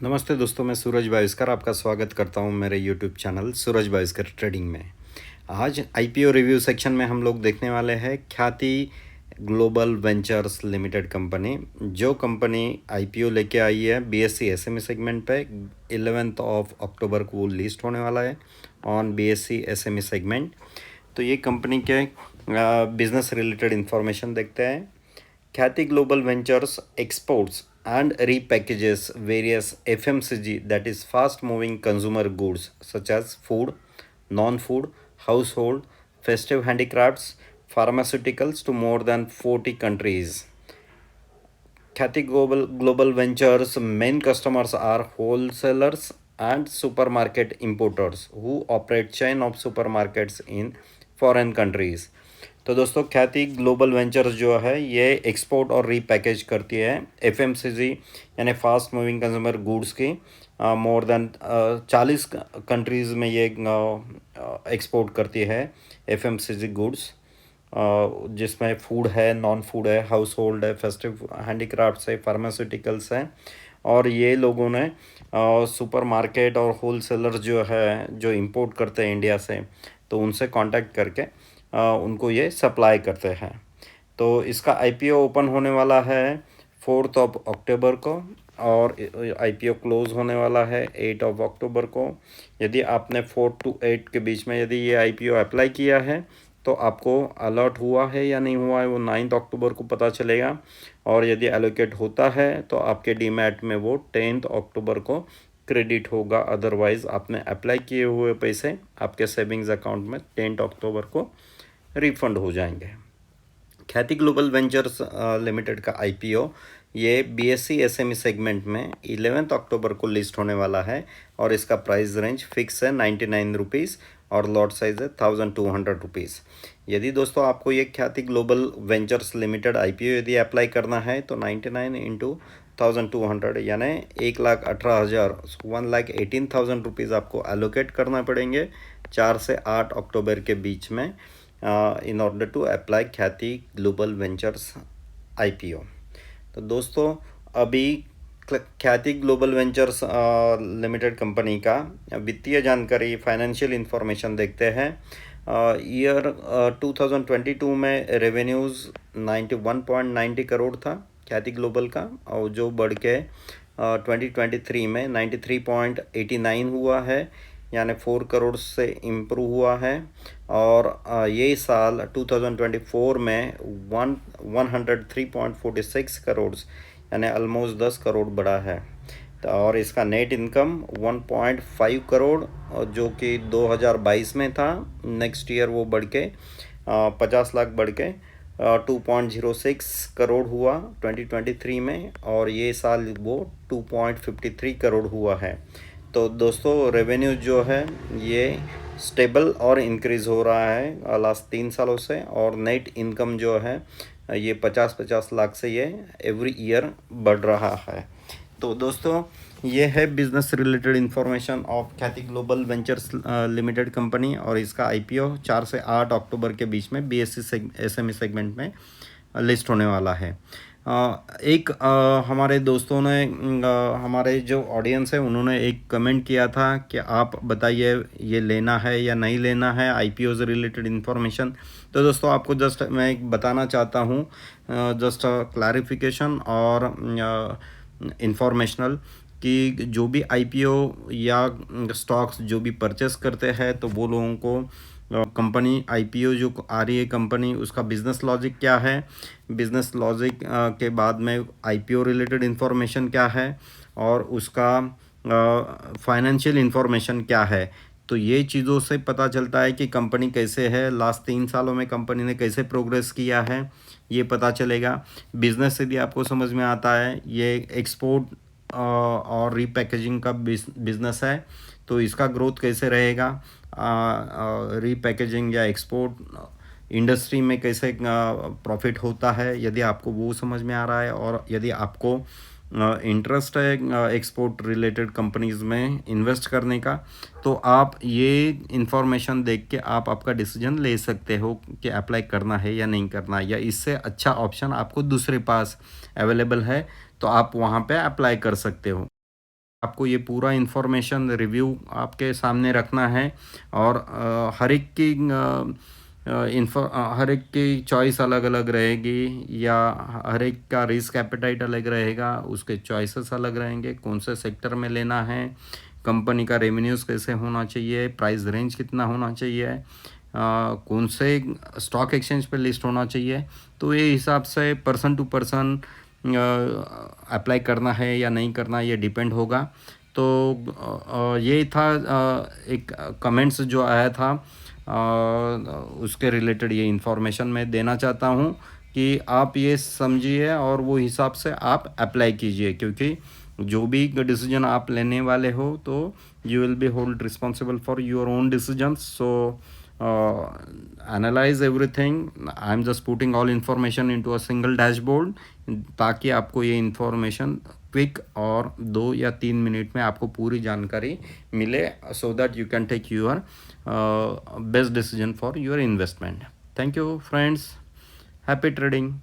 नमस्ते दोस्तों, मैं सूरज भास्कर आपका स्वागत करता हूं मेरे यूट्यूब चैनल सूरज भास्कर ट्रेडिंग में। आज आईपीओ रिव्यू सेक्शन में हम लोग देखने वाले हैं ख्याति ग्लोबल वेंचर्स लिमिटेड कंपनी। जो कंपनी आईपीओ लेके आई है बीएससी एसएमई सेगमेंट पे 11 अक्टूबर को वो लिस्ट होने वाला है ऑन बीएससी एसएमई सेगमेंट। तो ये कंपनी के बिजनेस रिलेटेड इंफॉर्मेशन देखते हैं। ख्याति global ventures exports and repackages various FMCG, that is fast moving consumer goods such as food, non-food, household, festive handicrafts, pharmaceuticals to more than 40 countries. ख्याति Global Ventures main customers are wholesalers and supermarket importers who operate chain of supermarkets in foreign countries. तो दोस्तों ख्याति global ventures जो है ये export और repackage करती है एफएमसीजी यानी फास्ट मूविंग कंज्यूमर गुड्स की मोर देन 40 कंट्रीज़ में ये एक्सपोर्ट करती है एफएमसीजी गुड्स, जिसमें फूड है, नॉन फूड है, हाउस होल्ड है, फेस्टिव हैंडीक्राफ्ट्स है, फार्मास्यूटिकल्स हैं। और ये लोगों ने सुपर मार्केट और होल जो है जो इंपोर्ट करते हैं इंडिया से, तो उनसे कांटेक्ट करके उनको ये सप्लाई करते हैं। तो इसका आईपीओ ओपन होने वाला है 4 अक्टूबर को और आईपीओ क्लोज़ होने वाला है 8 अक्टूबर को। यदि आपने 4 to 8 के बीच में यदि ये आईपीओ अप्लाई किया है तो आपको अलर्ट हुआ है या नहीं हुआ है वो 9 अक्टूबर को पता चलेगा। और यदि एलोकेट होता है तो आपके डीमैट में वो 10 अक्टूबर को क्रेडिट होगा। अदरवाइज़ आपने अप्लाई किए हुए पैसे आपके सेविंग्स अकाउंट में 10 अक्टूबर को रिफंड हो जाएंगे। ख्याति ग्लोबल वेंचर्स लिमिटेड का आईपीओ ये बीएससी एसएमई सेगमेंट में 11 अक्टूबर को लिस्ट होने वाला है और इसका प्राइस रेंज फिक्स है 99 रुपीज़ और लॉट साइज है 1200 रुपीज़। यदि दोस्तों आपको ये ख्याति ग्लोबल वेंचर्स लिमिटेड आईपीओ यदि अप्लाई करना है तो 99 इंटू 1200 यानी 1,18,000 1,18,000 रुपीज़ आपको एलोकेट करना पड़ेंगे 4 से 8 अक्टूबर के बीच में इन ऑर्डर टू अप्लाई ख्याति ग्लोबल वेंचर्स आईपीओ। तो दोस्तों अभी ख्याति ग्लोबल वेंचर्स लिमिटेड कंपनी का वित्तीय जानकारी फाइनेंशियल इंफॉर्मेशन देखते हैं। ईयर 2022 में रेवेन्यूज़ 91.90 करोड़ था ख्याति ग्लोबल का, और जो बढ़ के 2023 में 93.89 हुआ है, यानी 4 करोड़ से इम्प्रूव हुआ है। और ये साल 2024 में 103.46 करोड़ यानी ऑलमोस्ट 10 करोड़ बढ़ा है। और इसका नेट इनकम 1.5 करोड़ जो कि 2022 में था, नेक्स्ट ईयर वो बढ़ के 50 लाख बढ़ के 2.06 करोड़ हुआ 2023 में, और ये साल वो 2.53 करोड़ हुआ है। तो दोस्तों रेवेन्यू जो है ये स्टेबल और इंक्रीज़ हो रहा है लास्ट 3 सालों से, और नेट इनकम जो है ये 50-50 लाख से ये एवरी ईयर बढ़ रहा है। तो दोस्तों ये है बिज़नेस रिलेटेड इन्फॉर्मेशन ऑफ ख्याति ग्लोबल वेंचर्स लिमिटेड कंपनी, और इसका आईपीओ 4 से 8 अक्टूबर के बीच में बीएससी एसएमई सेगमेंट में लिस्ट होने वाला है। एक हमारे दोस्तों ने हमारे जो ऑडियंस है उन्होंने एक कमेंट किया था कि आप बताइए ये लेना है या नहीं लेना है आईपीओ से रिलेटेड इन्फॉर्मेशन। तो दोस्तों आपको जस्ट मैं एक बताना चाहता हूँ, जस्ट क्लैरिफिकेशन और इंफॉर्मेशनल कि जो भी आईपीओ या स्टॉक्स जो भी परचेस करते हैं तो वो लोगों को कंपनी आईपीओ जो आ रही है कंपनी उसका बिज़नेस लॉजिक क्या है, बिज़नेस लॉजिक के बाद में आईपीओ रिलेटेड इन्फॉर्मेशन क्या है और उसका फाइनेंशियल इन्फॉर्मेशन क्या है। तो ये चीज़ों से पता चलता है कि कंपनी कैसे है, लास्ट 3 सालों में कंपनी ने कैसे प्रोग्रेस किया है ये पता चलेगा। बिज़नेस से भी आपको समझ में आता है ये एक्सपोर्ट और रीपैकेजिंग का बिज़नेस है, तो इसका ग्रोथ कैसे रहेगा, रीपैकेजिंग या एक्सपोर्ट इंडस्ट्री में कैसे प्रॉफिट होता है, यदि आपको वो समझ में आ रहा है और यदि आपको इंटरेस्ट है एक्सपोर्ट रिलेटेड कंपनीज़ में इन्वेस्ट करने का, तो आप ये इन्फॉर्मेशन देख के आप आपका डिसीजन ले सकते हो कि अप्लाई करना है या नहीं करना, या इससे अच्छा ऑप्शन आपको दूसरे पास अवेलेबल है तो आप वहाँ पे अप्लाई कर सकते हो। आपको ये पूरा इन्फॉर्मेशन रिव्यू आपके सामने रखना है और हर एक की चॉइस अलग अलग रहेगी, या हर एक का रिस्क एपेटाइट अलग रहेगा, उसके चॉइसेस अलग रहेंगे, कौन से सेक्टर में लेना है, कंपनी का रेवेन्यूज़ कैसे होना चाहिए, प्राइस रेंज कितना होना चाहिए, कौन से स्टॉक एक्सचेंज पे लिस्ट होना चाहिए। तो ये हिसाब से पर्सन टू पर्सन अप्लाई करना है या नहीं करना, ये डिपेंड होगा। तो ये था एक कमेंट्स जो आया था, उसके रिलेटेड ये इन्फॉर्मेशन मैं देना चाहता हूँ कि आप ये समझिए और वो हिसाब से आप अप्लाई कीजिए, क्योंकि जो भी डिसीजन आप लेने वाले हो तो you will be hold responsible for your own decisions. So analyse everything, I am just putting all information into a single dashboard, ताकि आपको ये इन्फॉर्मेशन क्विक और 2 या 3 मिनट में आपको पूरी जानकारी मिले, so that you can take your best decision for your investment. Thank you friends. Happy trading.